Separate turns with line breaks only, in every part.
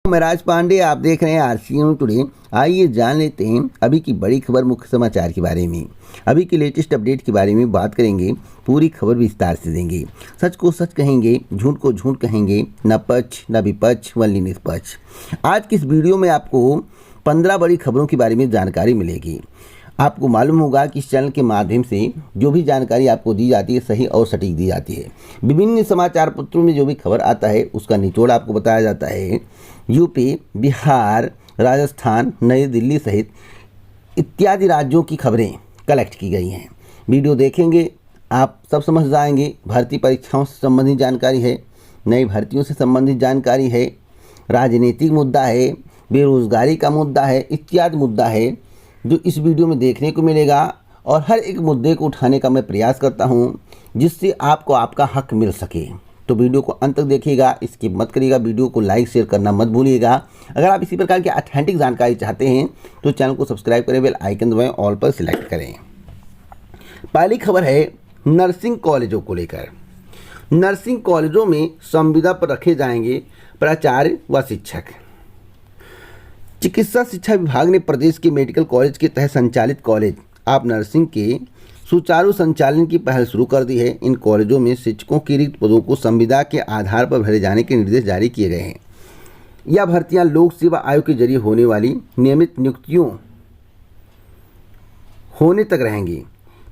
मैं राज पांडे, आप देख रहे हैं आरसीएम टुडे। आइए जान लेते हैं अभी की बड़ी खबर, मुख्य समाचार के बारे में। अभी की लेटेस्ट अपडेट के बारे में बात करेंगे, पूरी खबर विस्तार से देंगे। सच को सच कहेंगे, झूठ को झूठ कहेंगे, न पक्ष न विपक्ष, वनली निष्पक्ष। आज की इस वीडियो में आपको 15 बड़ी खबरों के बारे में जानकारी मिलेगी। आपको मालूम होगा कि इस चैनल के माध्यम से जो भी जानकारी आपको दी जाती है सही और सटीक दी जाती है। विभिन्न समाचार पत्रों में जो भी खबर आता है उसका निचोड़ आपको बताया जाता है। यूपी, बिहार, राजस्थान, नई दिल्ली सहित इत्यादि राज्यों की खबरें कलेक्ट की गई हैं। वीडियो देखेंगे आप सब समझ जाएंगे। भर्ती परीक्षाओं से संबंधित जानकारी है, नई भर्तियों से संबंधित जानकारी है, राजनीतिक मुद्दा है, बेरोजगारी का मुद्दा है, इत्यादि मुद्दा है जो इस वीडियो में देखने को मिलेगा। और हर एक मुद्दे को उठाने का मैं प्रयास करता हूं जिससे आपको आपका हक मिल सके। तो वीडियो को अंत तक देखिएगा, स्किप मत करिएगा। वीडियो को लाइक शेयर करना मत भूलिएगा। अगर आप इसी प्रकार की ऑथेंटिक जानकारी चाहते हैं तो चैनल को सब्सक्राइब करें, बेल आइकन दबाएं, ऑल पर सिलेक्ट करें। पहली खबर है नर्सिंग कॉलेजों को लेकर। नर्सिंग कॉलेजों में संविदा पर रखे जाएंगे प्राचार्य व शिक्षक। चिकित्सा शिक्षा विभाग ने प्रदेश के मेडिकल कॉलेज के तहत संचालित कॉलेज ऑफ नर्सिंग के सुचारू संचालन की पहल शुरू कर दी है। इन कॉलेजों में शिक्षकों के रिक्त पदों को संविदा के आधार पर भरे जाने के निर्देश जारी किए गए हैं। यह भर्तियां लोक सेवा आयोग के जरिए होने वाली नियमित नियुक्तियों होने तक रहेंगी।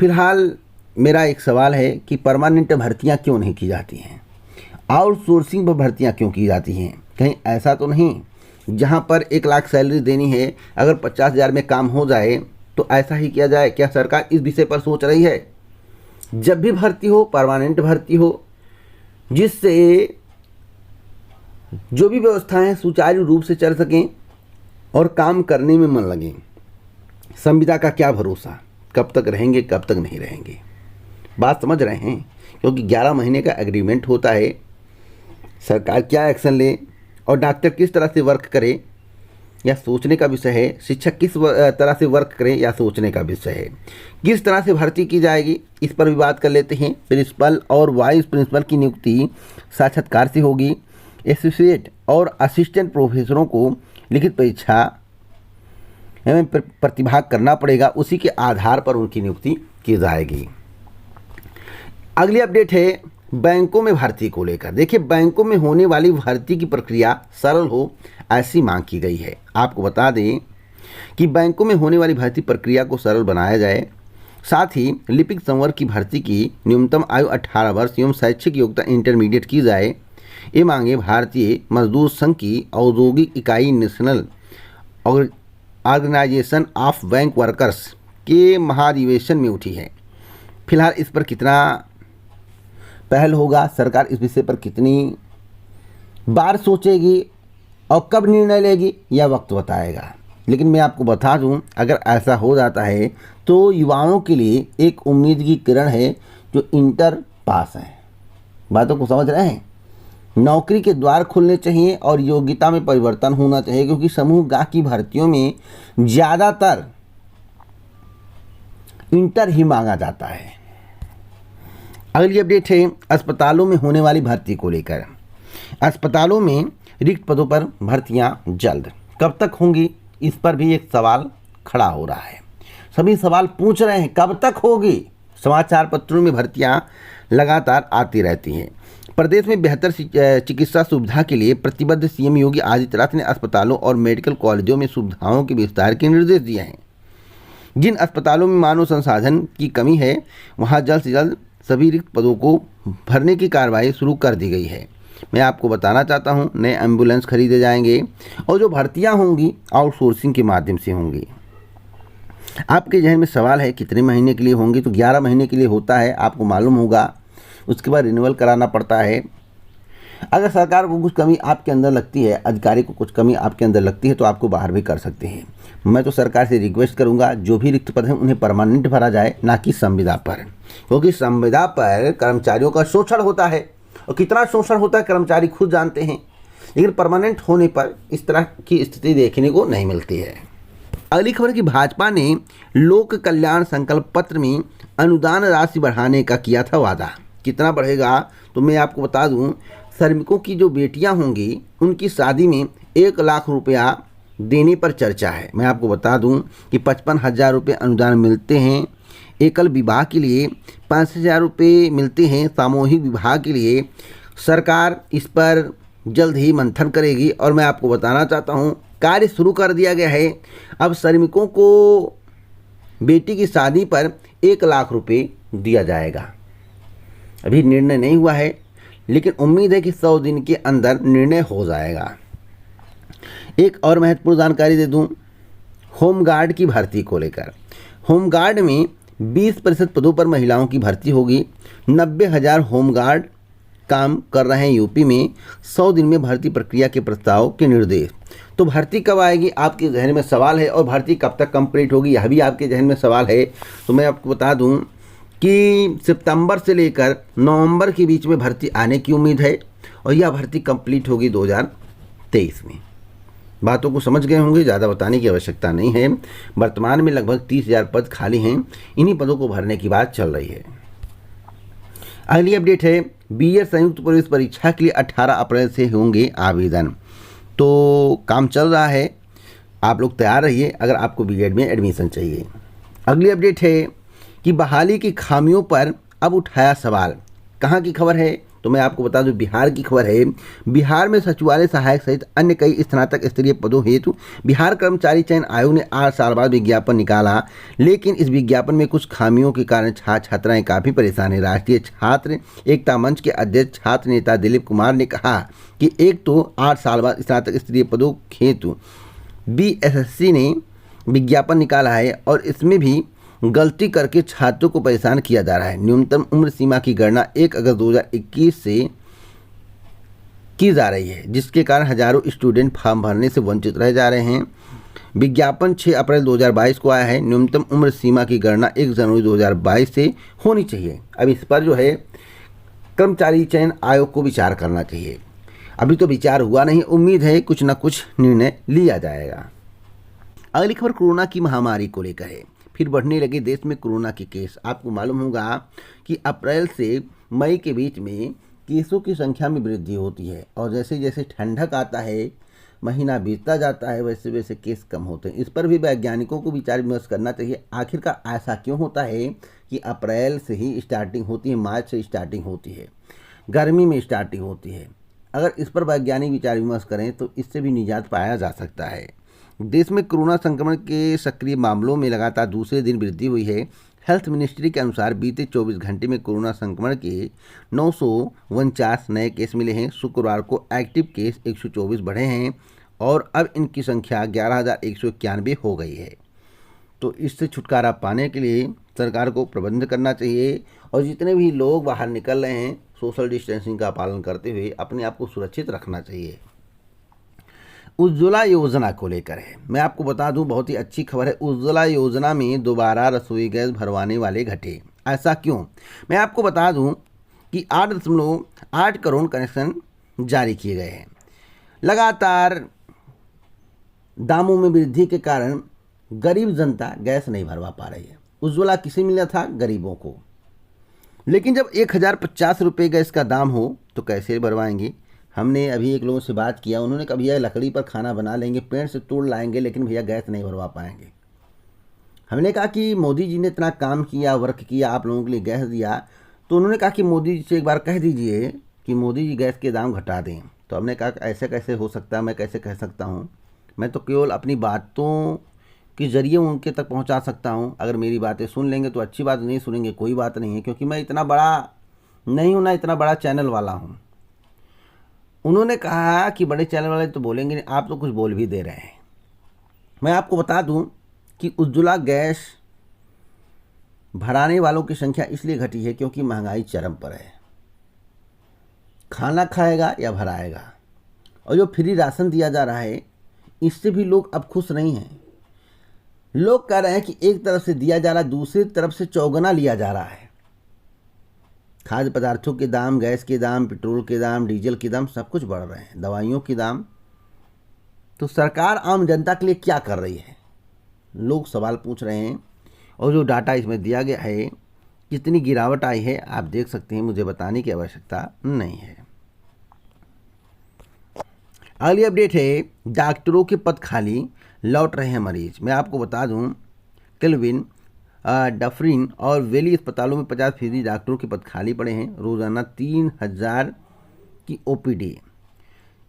फिलहाल मेरा एक सवाल है कि परमानेंट भर्तियां क्यों नहीं की जाती हैं, आउटसोर्सिंग पर भर्तियां क्यों की जाती हैं? कहीं ऐसा तो नहीं जहां पर 1 लाख सैलरी देनी है, अगर 50,000 में काम हो जाए तो ऐसा ही किया जाए? क्या सरकार इस विषय पर सोच रही है? जब भी भर्ती हो, परमानेंट भर्ती हो, जिससे जो भी व्यवस्थाएं सुचारू रूप से चल सकें और काम करने में मन लगे। संविदा का क्या भरोसा, कब तक रहेंगे कब तक नहीं रहेंगे? बात समझ रहे हैं? क्योंकि 11 महीने का एग्रीमेंट होता है। सरकार क्या एक्शन ले और डॉक्टर किस तरह से वर्क करे या सोचने का विषय है। शिक्षक किस तरह से वर्क करें या सोचने का विषय है। किस तरह से भर्ती की जाएगी इस पर भी बात कर लेते हैं। प्रिंसिपल और वाइस प्रिंसिपल की नियुक्ति साक्षात्कार से होगी। एसोसिएट और असिस्टेंट प्रोफेसरों को लिखित परीक्षा में प्रतिभाग करना पड़ेगा, उसी के आधार पर उनकी नियुक्ति की जाएगी। अगली अपडेट है बैंकों में भर्ती को लेकर। देखिए, बैंकों में होने वाली भर्ती की प्रक्रिया सरल हो, ऐसी मांग की गई है। आपको बता दें कि बैंकों में होने वाली भर्ती प्रक्रिया को सरल बनाया जाए। साथ ही लिपिक संवर्ग की भर्ती की न्यूनतम आयु 18 वर्ष एवं शैक्षिक योग्यता इंटरमीडिएट की जाए। ये मांगे भारतीय मजदूर संघ की औद्योगिक इकाई national organisation of bank workers के महाधिवेशन में उठी है। फिलहाल इस पर कितना पहल होगा, सरकार इस विषय पर कितनी बार सोचेगी और कब निर्णय लेगी, यह वक्त बताएगा। लेकिन मैं आपको बता दूं, अगर ऐसा हो जाता है तो युवाओं के लिए एक उम्मीद की किरण है जो इंटर पास हैं। बातों को समझ रहे हैं? नौकरी के द्वार खुलने चाहिए और योग्यता में परिवर्तन होना चाहिए, क्योंकि समूह गा की भर्तियों में ज़्यादातर इंटर ही मांगा जाता है। अगली अपडेट है अस्पतालों में होने वाली भर्ती को लेकर। अस्पतालों में रिक्त पदों पर भर्तियां जल्द कब तक होंगी, इस पर भी एक सवाल खड़ा हो रहा है। सभी सवाल पूछ रहे हैं कब तक होगी। समाचार पत्रों में भर्तियां लगातार आती रहती हैं। प्रदेश में बेहतर चिकित्सा सुविधा के लिए प्रतिबद्ध सीएम योगी आदित्यनाथ ने अस्पतालों और मेडिकल कॉलेजों में सुविधाओं के विस्तार के निर्देश दिए हैं। जिन अस्पतालों में मानव संसाधन की कमी है वहाँ जल्द से जल्द सभी रिक्त पदों को भरने की कार्रवाई शुरू कर दी गई है। मैं आपको बताना चाहता हूं, नए एम्बुलेंस खरीदे जाएंगे और जो भर्तियां होंगी आउटसोर्सिंग के माध्यम से होंगी। आपके जहन में सवाल है कितने महीने के लिए होंगी, तो 11 महीने के लिए होता है, आपको मालूम होगा। उसके बाद रिन्यूअल कराना पड़ता है। अगर सरकार को कुछ कमी आपके अंदर लगती है, अधिकारी को कुछ कमी आपके अंदर लगती है, तो आपको बाहर भी कर सकते हैं। मैं तो सरकार से रिक्वेस्ट करूंगा जो भी रिक्त पद हैं उन्हें परमानेंट भरा जाए, ना कि संविदा पर, क्योंकि संविदा पर कर्मचारियों का शोषण होता है और कितना शोषण होता है कर्मचारी खुद जानते हैं। लेकिन परमानेंट होने पर इस तरह की स्थिति देखने को नहीं मिलती है। अगली खबर कि भाजपा ने लोक कल्याण संकल्प पत्र में अनुदान राशि बढ़ाने का किया था वादा। कितना बढ़ेगा तो मैं आपको बता दूं, श्रमिकों की जो बेटियां होंगी उनकी शादी में 1 लाख रुपया देने पर चर्चा है। मैं आपको बता दूं कि 55,000 रुपये अनुदान मिलते हैं। एकल विवाह के लिए 5,000 रुपये मिलते हैं। सामूहिक विवाह के लिए सरकार इस पर जल्द ही मंथन करेगी। और मैं आपको बताना चाहता हूं, कार्य शुरू कर दिया गया है। अब श्रमिकों को बेटी की शादी पर 1 लाख रुपये दिया जाएगा। अभी निर्णय नहीं हुआ है, लेकिन उम्मीद है कि 100 दिन के अंदर निर्णय हो जाएगा। एक और महत्वपूर्ण जानकारी दे दूं, होमगार्ड की भर्ती को लेकर। होमगार्ड में 20% पदों पर महिलाओं की भर्ती होगी। 90,000 होमगार्ड काम कर रहे हैं यूपी में। 100 दिन में भर्ती प्रक्रिया के प्रस्ताव के निर्देश। तो भर्ती कब आएगी, आपके जहन में सवाल है, और भर्ती कब तक कंप्लीट होगी, यह भी आपके जहन में सवाल है। तो मैं आपको बता दूं कि सितंबर से लेकर नवंबर के बीच में भर्ती आने की उम्मीद है, और यह भर्ती कंप्लीट होगी 2023 में। बातों को समझ गए होंगे, ज़्यादा बताने की आवश्यकता नहीं है। वर्तमान में लगभग 30,000 पद खाली हैं। इन्हीं पदों को भरने की बात चल रही है। अगली अपडेट है, बीएड संयुक्त प्रवेश परीक्षा के लिए 18 अप्रैल से होंगे आवेदन। तो काम चल रहा है, आप लोग तैयार रहिए अगर आपको बीएड में एडमिशन चाहिए। अगली अपडेट है कि बहाली की खामियों पर अब उठाया सवाल। कहाँ की खबर है, तो मैं आपको बता दूं बिहार की खबर है। बिहार में सचिवालय सहायक सहित अन्य कई स्नातक स्तरीय पदों हेतु बिहार कर्मचारी चयन आयोग ने 8 साल बाद विज्ञापन निकाला, लेकिन इस विज्ञापन में कुछ खामियों के कारण छात्र छात्राएं काफ़ी परेशान हैं। राष्ट्रीय छात्र एकता मंच के अध्यक्ष छात्र नेता दिलीप कुमार ने कहा कि एक तो 8 साल बाद स्नातक स्तरीय पदों हेतु BSSC ने विज्ञापन निकाला है, और इसमें भी गलती करके छात्रों को परेशान किया जा रहा है। न्यूनतम उम्र सीमा की गणना 1 अगस्त 2021 से की जा रही है, जिसके कारण हजारों स्टूडेंट फॉर्म भरने से वंचित रह जा रहे हैं। विज्ञापन 6 अप्रैल 2022 को आया है। न्यूनतम उम्र सीमा की गणना 1 जनवरी 2022 से होनी चाहिए। अब इस पर जो है कर्मचारी चयन आयोग को विचार करना चाहिए। अभी तो विचार हुआ नहीं, उम्मीद है कुछ न कुछ निर्णय लिया जाएगा। अगली खबर कोरोना की महामारी को लेकर है। फिर बढ़ने लगे देश में कोरोना के केस। आपको मालूम होगा कि अप्रैल से मई के बीच में केसों की संख्या में वृद्धि होती है, और जैसे जैसे ठंडक आता है, महीना बीतता जाता है, वैसे वैसे केस कम होते हैं। इस पर भी वैज्ञानिकों को विचार विमर्श करना चाहिए। आखिरकार ऐसा क्यों होता है कि अप्रैल से ही स्टार्टिंग होती है, मार्च से स्टार्टिंग होती है, गर्मी में स्टार्टिंग होती है। अगर इस पर वैज्ञानिक विचार विमर्श करें तो इससे भी निजात पाया जा सकता है। देश में कोरोना संक्रमण के सक्रिय मामलों में लगातार दूसरे दिन वृद्धि हुई है। हेल्थ मिनिस्ट्री के अनुसार बीते 24 घंटे में कोरोना संक्रमण के 949 नए केस मिले हैं। शुक्रवार को एक्टिव केस 124 बढ़े हैं, और अब इनकी संख्या 11,191 हो गई है। तो इससे छुटकारा पाने के लिए सरकार को प्रबंध करना चाहिए, और जितने भी लोग बाहर निकल रहे हैं सोशल डिस्टेंसिंग का पालन करते हुए अपने आप को सुरक्षित रखना चाहिए। उज्ज्वला योजना को लेकर है, मैं आपको बता दूं बहुत ही अच्छी खबर है। उज्ज्वला योजना में दोबारा रसोई गैस भरवाने वाले घटे। ऐसा क्यों, मैं आपको बता दूं कि 8.8 करोड़ कनेक्शन जारी किए गए हैं। लगातार दामों में वृद्धि के कारण गरीब जनता गैस नहीं भरवा पा रही है। उज्ज्वला किसे मिला था, गरीबों को। लेकिन जब 1,050 रुपये गैस का दाम हो तो कैसे भरवाएंगे। हमने अभी एक लोगों से बात किया, उन्होंने कहा भैया लकड़ी पर खाना बना लेंगे, पेड़ से तोड़ लाएंगे, लेकिन भैया गैस नहीं भरवा पाएंगे। हमने कहा कि मोदी जी ने इतना काम किया, वर्क किया, आप लोगों के लिए गैस दिया, तो उन्होंने कहा कि मोदी जी से एक बार कह दीजिए कि मोदी जी गैस के दाम घटा दें। तो हमने कहा कि ऐसे कैसे हो सकता है, मैं कैसे कह सकता हूँ, मैं तो केवल अपनी बातों के ज़रिए उनके तक पहुँचा सकता हूँ। अगर मेरी बातें सुन लेंगे तो अच्छी बात, नहीं सुनेंगे कोई बात नहीं है, क्योंकि मैं इतना बड़ा नहीं हूँ ना, इतना बड़ा चैनल वाला हूँ। उन्होंने कहा कि बड़े चैनल वाले तो बोलेंगे नहीं, आप तो कुछ बोल भी दे रहे हैं। मैं आपको बता दूं कि उज्ज्वला गैस भराने वालों की संख्या इसलिए घटी है क्योंकि महंगाई चरम पर है। खाना खाएगा या भराएगा, और जो फ्री राशन दिया जा रहा है इससे भी लोग अब खुश नहीं हैं। लोग कह रहे हैं कि एक तरफ से दिया जा रहा है, दूसरी तरफ से चौगुना लिया जा रहा है। खाद्य पदार्थों के दाम, गैस के दाम, पेट्रोल के दाम, डीजल के दाम सब कुछ बढ़ रहे हैं, दवाइयों के दाम। तो सरकार आम जनता के लिए क्या कर रही है, लोग सवाल पूछ रहे हैं। और जो डाटा इसमें दिया गया है, कितनी गिरावट आई है आप देख सकते हैं, मुझे बताने की आवश्यकता नहीं है। अगली अपडेट है, डॉक्टरों के पद खाली, लौट रहे हैं मरीज। मैं आपको बता दूं, केल्विन, डफरिन और वैली अस्पतालों में 50% डॉक्टरों के पद खाली पड़े हैं। रोजाना 3000 की ओपीडी।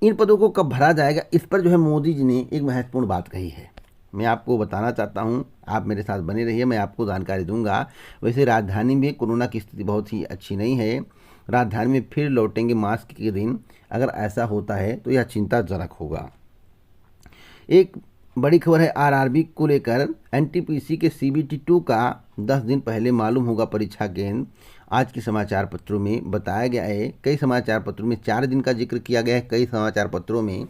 इन पदों को कब भरा जाएगा, इस पर जो है मोदी जी ने एक महत्वपूर्ण बात कही है। मैं आपको बताना चाहता हूं, आप मेरे साथ बने रहिए, मैं आपको जानकारी दूंगा। वैसे राजधानी में कोरोना की स्थिति बहुत ही अच्छी नहीं है। राजधानी में फिर लौटेंगे मास्क के दिन। अगर ऐसा होता है तो यह चिंताजनक होगा। एक बड़ी खबर है आरआरबी को लेकर। एनटीपीसी के सीबीटी 2 का 10 दिन पहले मालूम होगा परीक्षा केंद्र। आज के समाचार पत्रों में बताया गया है। कई समाचार पत्रों में 4 दिन का जिक्र किया गया है, कई समाचार पत्रों में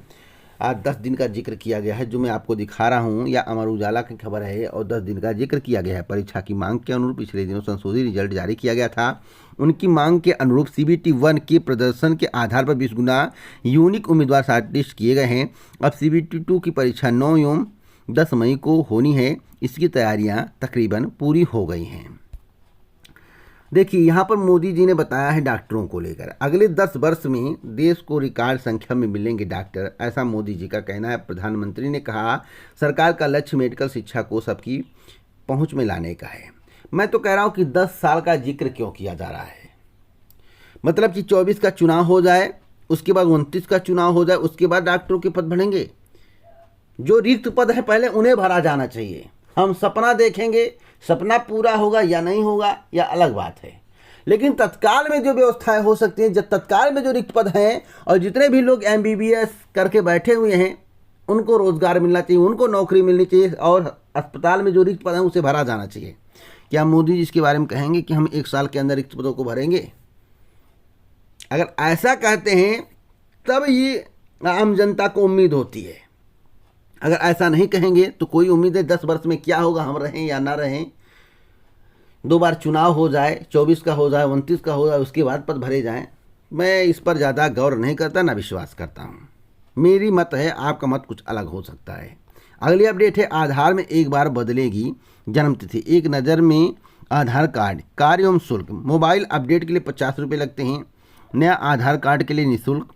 10 दिन का जिक्र किया गया है, जो मैं आपको दिखा रहा हूं। या अमर उजाला की खबर है और 10 दिन का जिक्र किया गया है। परीक्षा की मांग के अनुरूप पिछले दिनों संशोधित रिजल्ट जारी किया गया था। उनकी मांग के अनुरूप सीबीटी 1 के प्रदर्शन के आधार पर 20 गुना यूनिक उम्मीदवार शॉर्टलिस्ट किए गए हैं। अब सीबीटी 2 की परीक्षा 9 एवं 10 मई को होनी है। इसकी तैयारियां तकरीबन पूरी हो गई हैं। देखिए, यहाँ पर मोदी जी ने बताया है डॉक्टरों को लेकर, अगले 10 वर्ष में देश को रिकॉर्ड संख्या में मिलेंगे डॉक्टर, ऐसा मोदी जी का कहना है। प्रधानमंत्री ने कहा, सरकार का लक्ष्य मेडिकल शिक्षा को सबकी पहुंच में लाने का है। मैं तो कह रहा हूं कि 10 साल का जिक्र क्यों किया जा रहा है। मतलब कि 24 का चुनाव हो जाए, उसके बाद 29 का चुनाव हो जाए, उसके बाद डॉक्टरों के पद बढ़ेंगे। जो रिक्त पद है पहले उन्हें भरा जाना चाहिए। हम सपना देखेंगे, सपना पूरा होगा या नहीं होगा यह अलग बात है, लेकिन तत्काल में जो व्यवस्थाएं हो सकती हैं, जब तत्काल में जो रिक्त पद हैं और जितने भी लोग एमबीबीएस करके बैठे हुए हैं उनको रोजगार मिलना चाहिए, उनको नौकरी मिलनी चाहिए और अस्पताल में जो रिक्त पद हैं उसे भरा जाना चाहिए। क्या मोदी जी इसके बारे में कहेंगे कि हम 1 साल के अंदर रिक्त पदों को भरेंगे? अगर ऐसा कहते हैं तब ये आम जनता को उम्मीद होती है। अगर ऐसा नहीं कहेंगे तो कोई उम्मीद है 10 वर्ष में क्या होगा, हम रहें या ना रहें। 2 बार चुनाव हो जाए, 24 का हो जाए, 29 का हो जाए, उसके बाद पद भरे जाएं। मैं इस पर ज़्यादा गौर नहीं करता, ना विश्वास करता हूँ। मेरी मत है, आपका मत कुछ अलग हो सकता है। अगली अपडेट है, आधार में एक बार बदलेगी जन्मतिथि। एक नज़र में आधार कार्ड कार्य एवं शुल्क। मोबाइल अपडेट के लिए 50 रुपये लगते हैं। नया आधार कार्ड के लिए निःशुल्क।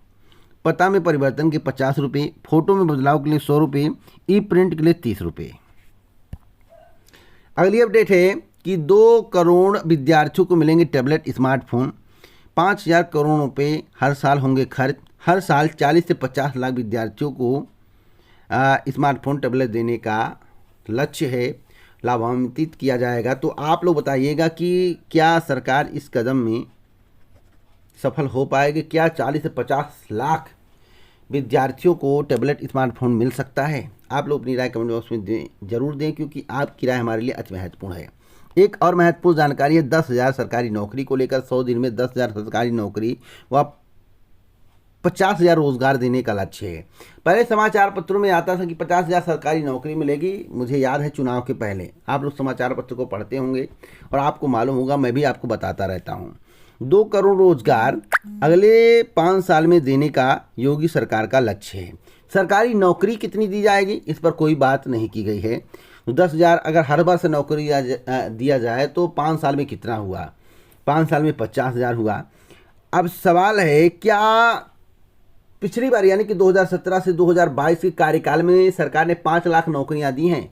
पता में परिवर्तन के 50 रुपये। फोटो में बदलाव के लिए 100 रुपये। ई प्रिंट के लिए 30 रुपये। अगली अपडेट है कि 2 करोड़ विद्यार्थियों को मिलेंगे टैबलेट, स्मार्टफोन। 5000 करोड़ रुपये हर साल होंगे खर्च। हर साल 40 से 50 लाख विद्यार्थियों को स्मार्टफोन, टैबलेट देने का लक्ष्य है, लाभान्वित किया जाएगा। तो आप लोग बताइएगा कि क्या सरकार इस कदम में सफल हो पाएगी? क्या 40 से 50 लाख विद्यार्थियों को टैबलेट, स्मार्टफोन मिल सकता है? आप लोग अपनी राय कमेंट बॉक्स में जरूर दें, क्योंकि आपकी राय हमारे लिए अति महत्वपूर्ण है। एक और महत्वपूर्ण जानकारी है 10,000 सरकारी नौकरी को लेकर। 100 दिन में 10,000 सरकारी नौकरी व 50,000 रोजगार देने का लक्ष्य है। पहले समाचार पत्रों में आता था कि 50,000 सरकारी नौकरी मिलेगी। मुझे याद है चुनाव के पहले आप लोग समाचार पत्र को पढ़ते होंगे और आपको मालूम होगा, मैं भी आपको बताता रहता हूँ। 2 करोड़ रोजगार अगले 5 साल में देने का योगी सरकार का लक्ष्य है। सरकारी नौकरी कितनी दी जाएगी इस पर कोई बात नहीं की गई है। 10,000 अगर हर बार से नौकरी दिया जाए तो 5 साल में कितना हुआ? 5 साल में 50,000 हुआ। अब सवाल है, क्या पिछली बार यानी कि 2017 से 2022 के कार्यकाल में सरकार ने 5 लाख नौकरियां दी हैं?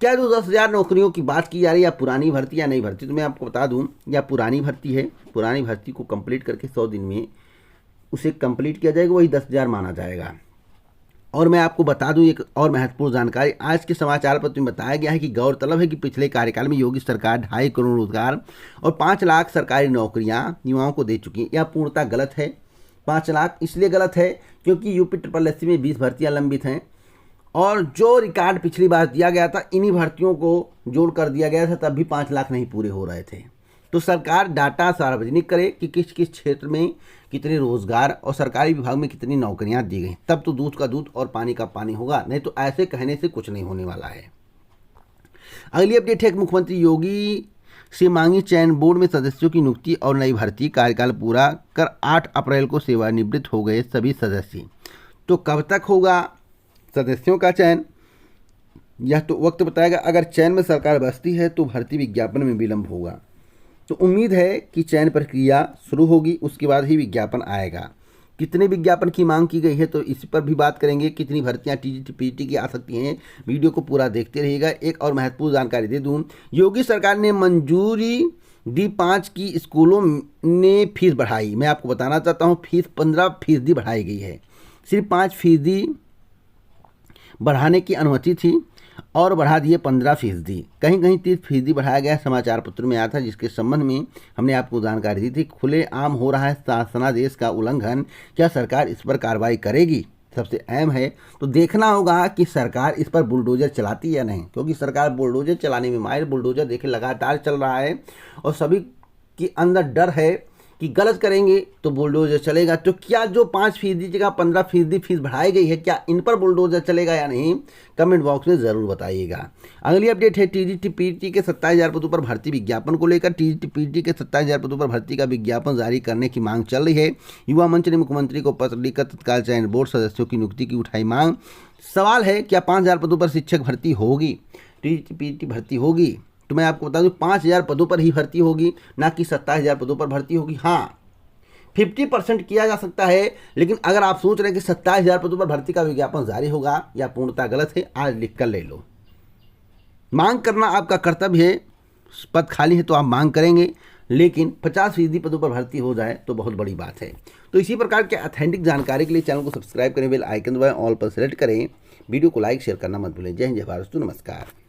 क्या जो 10,000 नौकरियों की बात की जा रही है, या पुरानी भर्ती या नई भर्ती? तो मैं आपको बता दूं, या पुरानी भर्ती है। पुरानी भर्ती को कंप्लीट करके 100 दिन में उसे कंप्लीट किया जाएगा, वही 10,000 माना जाएगा। और मैं आपको बता दूं एक और महत्वपूर्ण जानकारी, आज के समाचार पत्र में बताया गया है कि गौरतलब है कि पिछले कार्यकाल में योगी सरकार 2.5 करोड़ रोजगार और 5 लाख सरकारी नौकरियां युवाओं को दे चुकी है। यह पूर्णतः गलत है। 5 लाख इसलिए गलत है क्योंकि यूपी SSSC में 20 भर्तियां लंबित हैं और जो रिकॉर्ड पिछली बार दिया गया था इन्हीं भर्तियों को जोड़ कर दिया गया था, तब भी 5 लाख नहीं पूरे हो रहे थे। तो सरकार डाटा सार्वजनिक करे कि किस किस क्षेत्र में कितने रोजगार और सरकारी विभाग में कितनी नौकरियां दी गई, तब तो दूध का दूध और पानी का पानी होगा, नहीं तो ऐसे कहने से कुछ नहीं होने वाला है। अगली अपडेट है, मुख्यमंत्री योगी से मांगी चयन बोर्ड में सदस्यों की नियुक्ति और नई भर्ती। कार्यकाल पूरा कर 8 अप्रैल को सेवानिवृत्त हो गए सभी सदस्य। तो कब तक होगा सदस्यों का चयन, यह तो वक्त बताएगा। अगर चयन में सरकार बसती है तो भर्ती विज्ञापन में विलंब होगा। तो उम्मीद है कि चयन प्रक्रिया शुरू होगी, उसके बाद ही विज्ञापन आएगा, कितने विज्ञापन की मांग की गई है, तो इस पर भी बात करेंगे। कितनी भर्तियां टीजीटी पीजीटी की आ सकती हैं, वीडियो को पूरा देखते रहिएगा। एक और महत्वपूर्ण जानकारी दे दूं, योगी सरकार ने मंजूरी दी 5 की स्कूलों ने फीस बढ़ाई। मैं आपको बताना चाहता हूं, फीस 15% बढ़ाई गई है। सिर्फ 5% बढ़ाने की अनुमति थी और बढ़ा दिए 15%। कहीं कहीं 30% बढ़ाया गया, समाचार पत्र में आया था, जिसके संबंध में हमने आपको जानकारी दी थी। खुलेआम हो रहा है शासनादेश का उल्लंघन, क्या सरकार इस पर कार्रवाई करेगी? सबसे अहम है, तो देखना होगा कि सरकार इस पर बुलडोजर चलाती है या नहीं, क्योंकि सरकार बुलडोजर चलाने में माहिर। बुलडोजर देखे लगातार चल रहा है और सभी के अंदर डर है कि गलत करेंगे तो बुलडोजर चलेगा। तो क्या जो 5% जगह 15% फीस बढ़ाई गई है, क्या इन पर बुलडोजर चलेगा या नहीं, कमेंट बॉक्स में ज़रूर बताइएगा। अगली अपडेट है टीजीटी पीजीटी के 27,000 पदों पर भर्ती विज्ञापन को लेकर। टीजीटी पीजीटी के 27,000 पदों पर भर्ती का विज्ञापन जारी करने की मांग चल रही है। युवा मंच ने मुख्यमंत्री को पत्र लिखकर तत्काल चयन बोर्ड सदस्यों की नियुक्ति की उठाई मांग। सवाल है, क्या 5,000 पदों पर शिक्षक भर्ती होगी, टीजीटी पीजीटी भर्ती होगी? तो मैं आपको बता दूं, 5,000 पदों पर ही भर्ती होगी, ना कि 27,000 पदों पर भर्ती होगी। हाँ, 50% किया जा सकता है, लेकिन अगर आप सोच रहे हैं कि 27,000 पदों पर भर्ती का विज्ञापन जारी होगा, या पूर्णतः गलत है, आज लिख कर ले लो। मांग करना आपका कर्तव्य है, पद खाली है तो आप मांग करेंगे, लेकिन 50% पदों पर भर्ती हो जाए तो बहुत बड़ी बात है। तो इसी प्रकार के ऑथेंटिक जानकारी के लिए चैनल को सब्सक्राइब करें, बेल आइकन दबाएं, ऑल पर सेलेक्ट करें, वीडियो को लाइक शेयर करना मत भूलें। जय हिंद, जय भारत, नमस्कार।